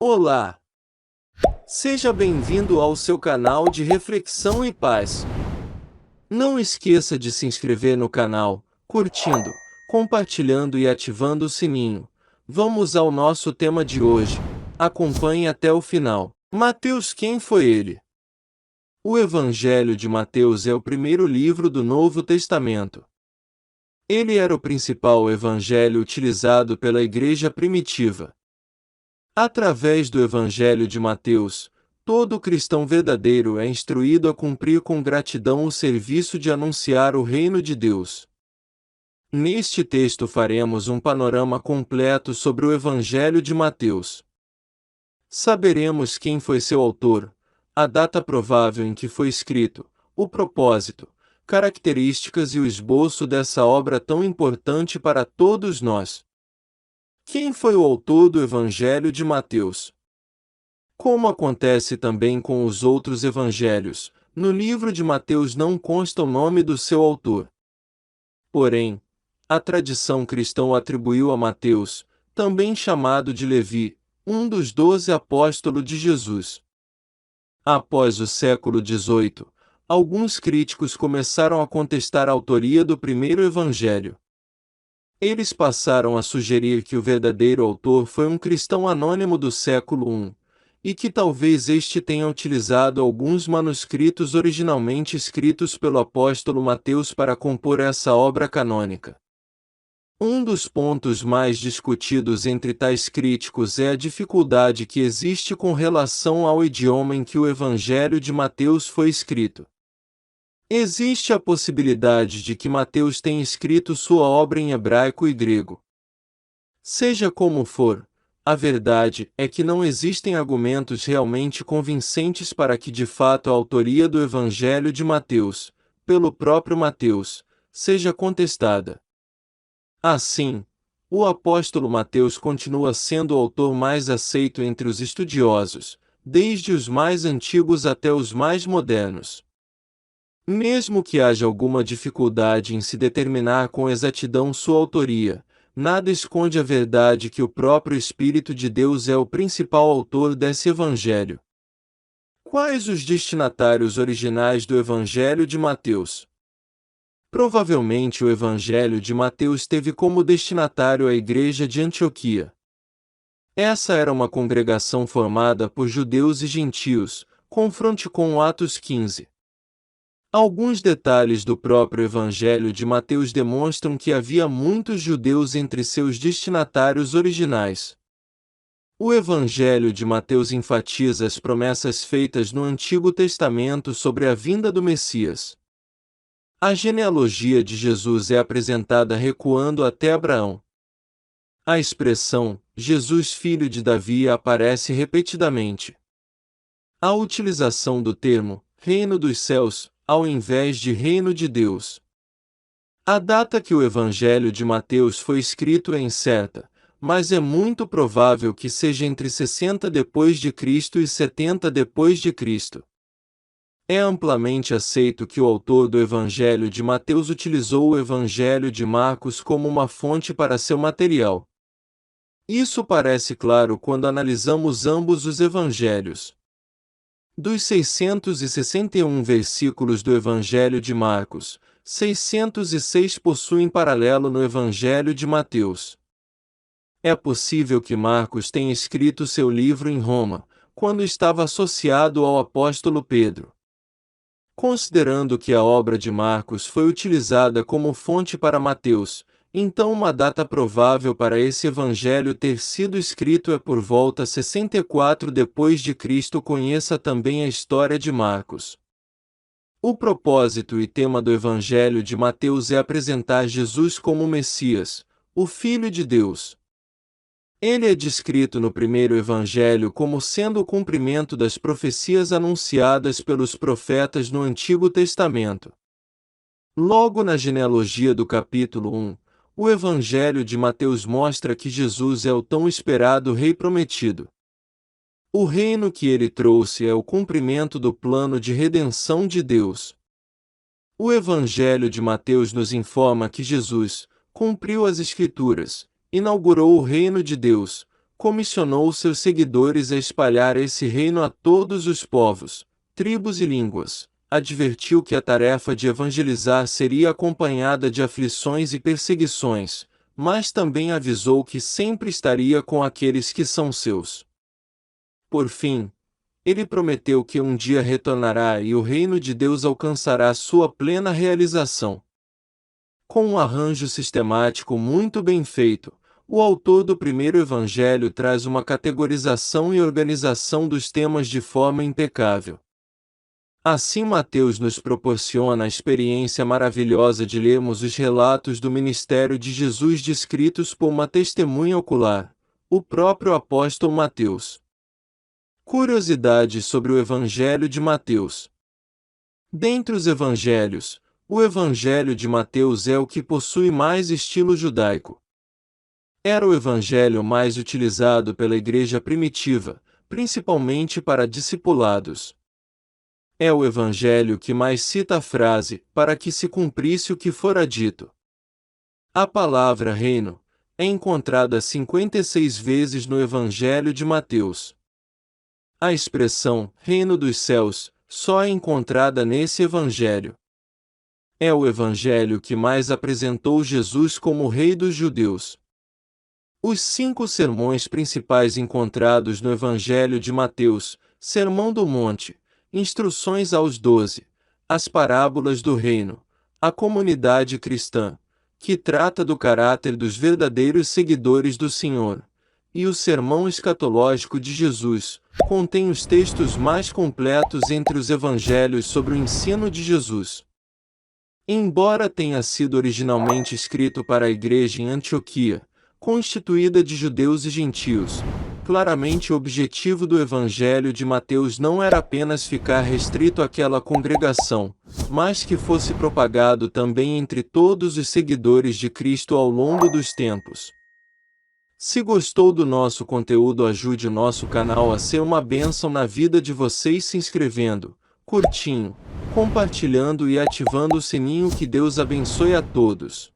Olá! Seja bem-vindo ao seu canal de reflexão e paz. Não esqueça de se inscrever no canal, curtindo, compartilhando e ativando o sininho. Vamos ao nosso tema de hoje. Acompanhe até o final. Mateus, quem foi ele? O Evangelho de Mateus é o primeiro livro do Novo Testamento. Ele era o principal evangelho utilizado pela igreja primitiva. Através do Evangelho de Mateus, todo cristão verdadeiro é instruído a cumprir com gratidão o serviço de anunciar o reino de Deus. Neste texto faremos um panorama completo sobre o Evangelho de Mateus. Saberemos quem foi seu autor, a data provável em que foi escrito, o propósito, características e o esboço dessa obra tão importante para todos nós. Quem foi o autor do Evangelho de Mateus? Como acontece também com os outros evangelhos, no livro de Mateus não consta o nome do seu autor. Porém, a tradição cristã o atribuiu a Mateus, também chamado de Levi, um dos 12 apóstolos de Jesus. Após o século XVIII, alguns críticos começaram a contestar a autoria do primeiro evangelho. Eles passaram a sugerir que o verdadeiro autor foi um cristão anônimo do século I, e que talvez este tenha utilizado alguns manuscritos originalmente escritos pelo apóstolo Mateus para compor essa obra canônica. Um dos pontos mais discutidos entre tais críticos é a dificuldade que existe com relação ao idioma em que o Evangelho de Mateus foi escrito. Existe a possibilidade de que Mateus tenha escrito sua obra em hebraico e grego. Seja como for, a verdade é que não existem argumentos realmente convincentes para que de fato a autoria do Evangelho de Mateus, pelo próprio Mateus, seja contestada. Assim, o apóstolo Mateus continua sendo o autor mais aceito entre os estudiosos, desde os mais antigos até os mais modernos. Mesmo que haja alguma dificuldade em se determinar com exatidão sua autoria, nada esconde a verdade que o próprio Espírito de Deus é o principal autor desse Evangelho. Quais os destinatários originais do Evangelho de Mateus? Provavelmente o Evangelho de Mateus teve como destinatário a Igreja de Antioquia. Essa era uma congregação formada por judeus e gentios, confronte com Atos 15. Alguns detalhes do próprio Evangelho de Mateus demonstram que havia muitos judeus entre seus destinatários originais. O Evangelho de Mateus enfatiza as promessas feitas no Antigo Testamento sobre a vinda do Messias. A genealogia de Jesus é apresentada recuando até Abraão. A expressão, Jesus filho de Davi, aparece repetidamente. A utilização do termo, reino dos céus, ao invés de reino de Deus. A data que o Evangelho de Mateus foi escrito é incerta, mas é muito provável que seja entre 60 depois de Cristo e 70 depois de Cristo. É amplamente aceito que o autor do Evangelho de Mateus utilizou o Evangelho de Marcos como uma fonte para seu material. Isso parece claro quando analisamos ambos os evangelhos. Dos 661 versículos do Evangelho de Marcos, 606 possuem paralelo no Evangelho de Mateus. É possível que Marcos tenha escrito seu livro em Roma, quando estava associado ao apóstolo Pedro. Considerando que a obra de Marcos foi utilizada como fonte para Mateus, então uma data provável para esse evangelho ter sido escrito é por volta 64 depois de Cristo. Conheça também a história de Marcos. O propósito e tema do Evangelho de Mateus é apresentar Jesus como Messias, o Filho de Deus. Ele é descrito no primeiro evangelho como sendo o cumprimento das profecias anunciadas pelos profetas no Antigo Testamento. Logo na genealogia do capítulo 1, o Evangelho de Mateus mostra que Jesus é o tão esperado Rei prometido. O reino que ele trouxe é o cumprimento do plano de redenção de Deus. O Evangelho de Mateus nos informa que Jesus cumpriu as Escrituras, inaugurou o reino de Deus, comissionou seus seguidores a espalhar esse reino a todos os povos, tribos e línguas. Advertiu que a tarefa de evangelizar seria acompanhada de aflições e perseguições, mas também avisou que sempre estaria com aqueles que são seus. Por fim, ele prometeu que um dia retornará e o reino de Deus alcançará sua plena realização. Com um arranjo sistemático muito bem feito, o autor do primeiro evangelho traz uma categorização e organização dos temas de forma impecável. Assim, Mateus nos proporciona a experiência maravilhosa de lermos os relatos do ministério de Jesus descritos por uma testemunha ocular, o próprio apóstolo Mateus. Curiosidades sobre o Evangelho de Mateus. Dentre os evangelhos, o Evangelho de Mateus é o que possui mais estilo judaico. Era o evangelho mais utilizado pela igreja primitiva, principalmente para discipulados. É o evangelho que mais cita a frase, para que se cumprisse o que fora dito. A palavra reino é encontrada 56 vezes no Evangelho de Mateus. A expressão reino dos céus só é encontrada nesse evangelho. É o evangelho que mais apresentou Jesus como Rei dos Judeus. Os 5 sermões principais encontrados no Evangelho de Mateus: Sermão do Monte, Instruções aos 12, as Parábolas do Reino, a Comunidade Cristã, que trata do caráter dos verdadeiros seguidores do Senhor, e o Sermão Escatológico de Jesus, contém os textos mais completos entre os evangelhos sobre o ensino de Jesus. Embora tenha sido originalmente escrito para a igreja em Antioquia, constituída de judeus e gentios, claramente o objetivo do Evangelho de Mateus não era apenas ficar restrito àquela congregação, mas que fosse propagado também entre todos os seguidores de Cristo ao longo dos tempos. Se gostou do nosso conteúdo, ajude o nosso canal a ser uma bênção na vida de vocês se inscrevendo, curtindo, compartilhando e ativando o sininho. Que Deus abençoe a todos.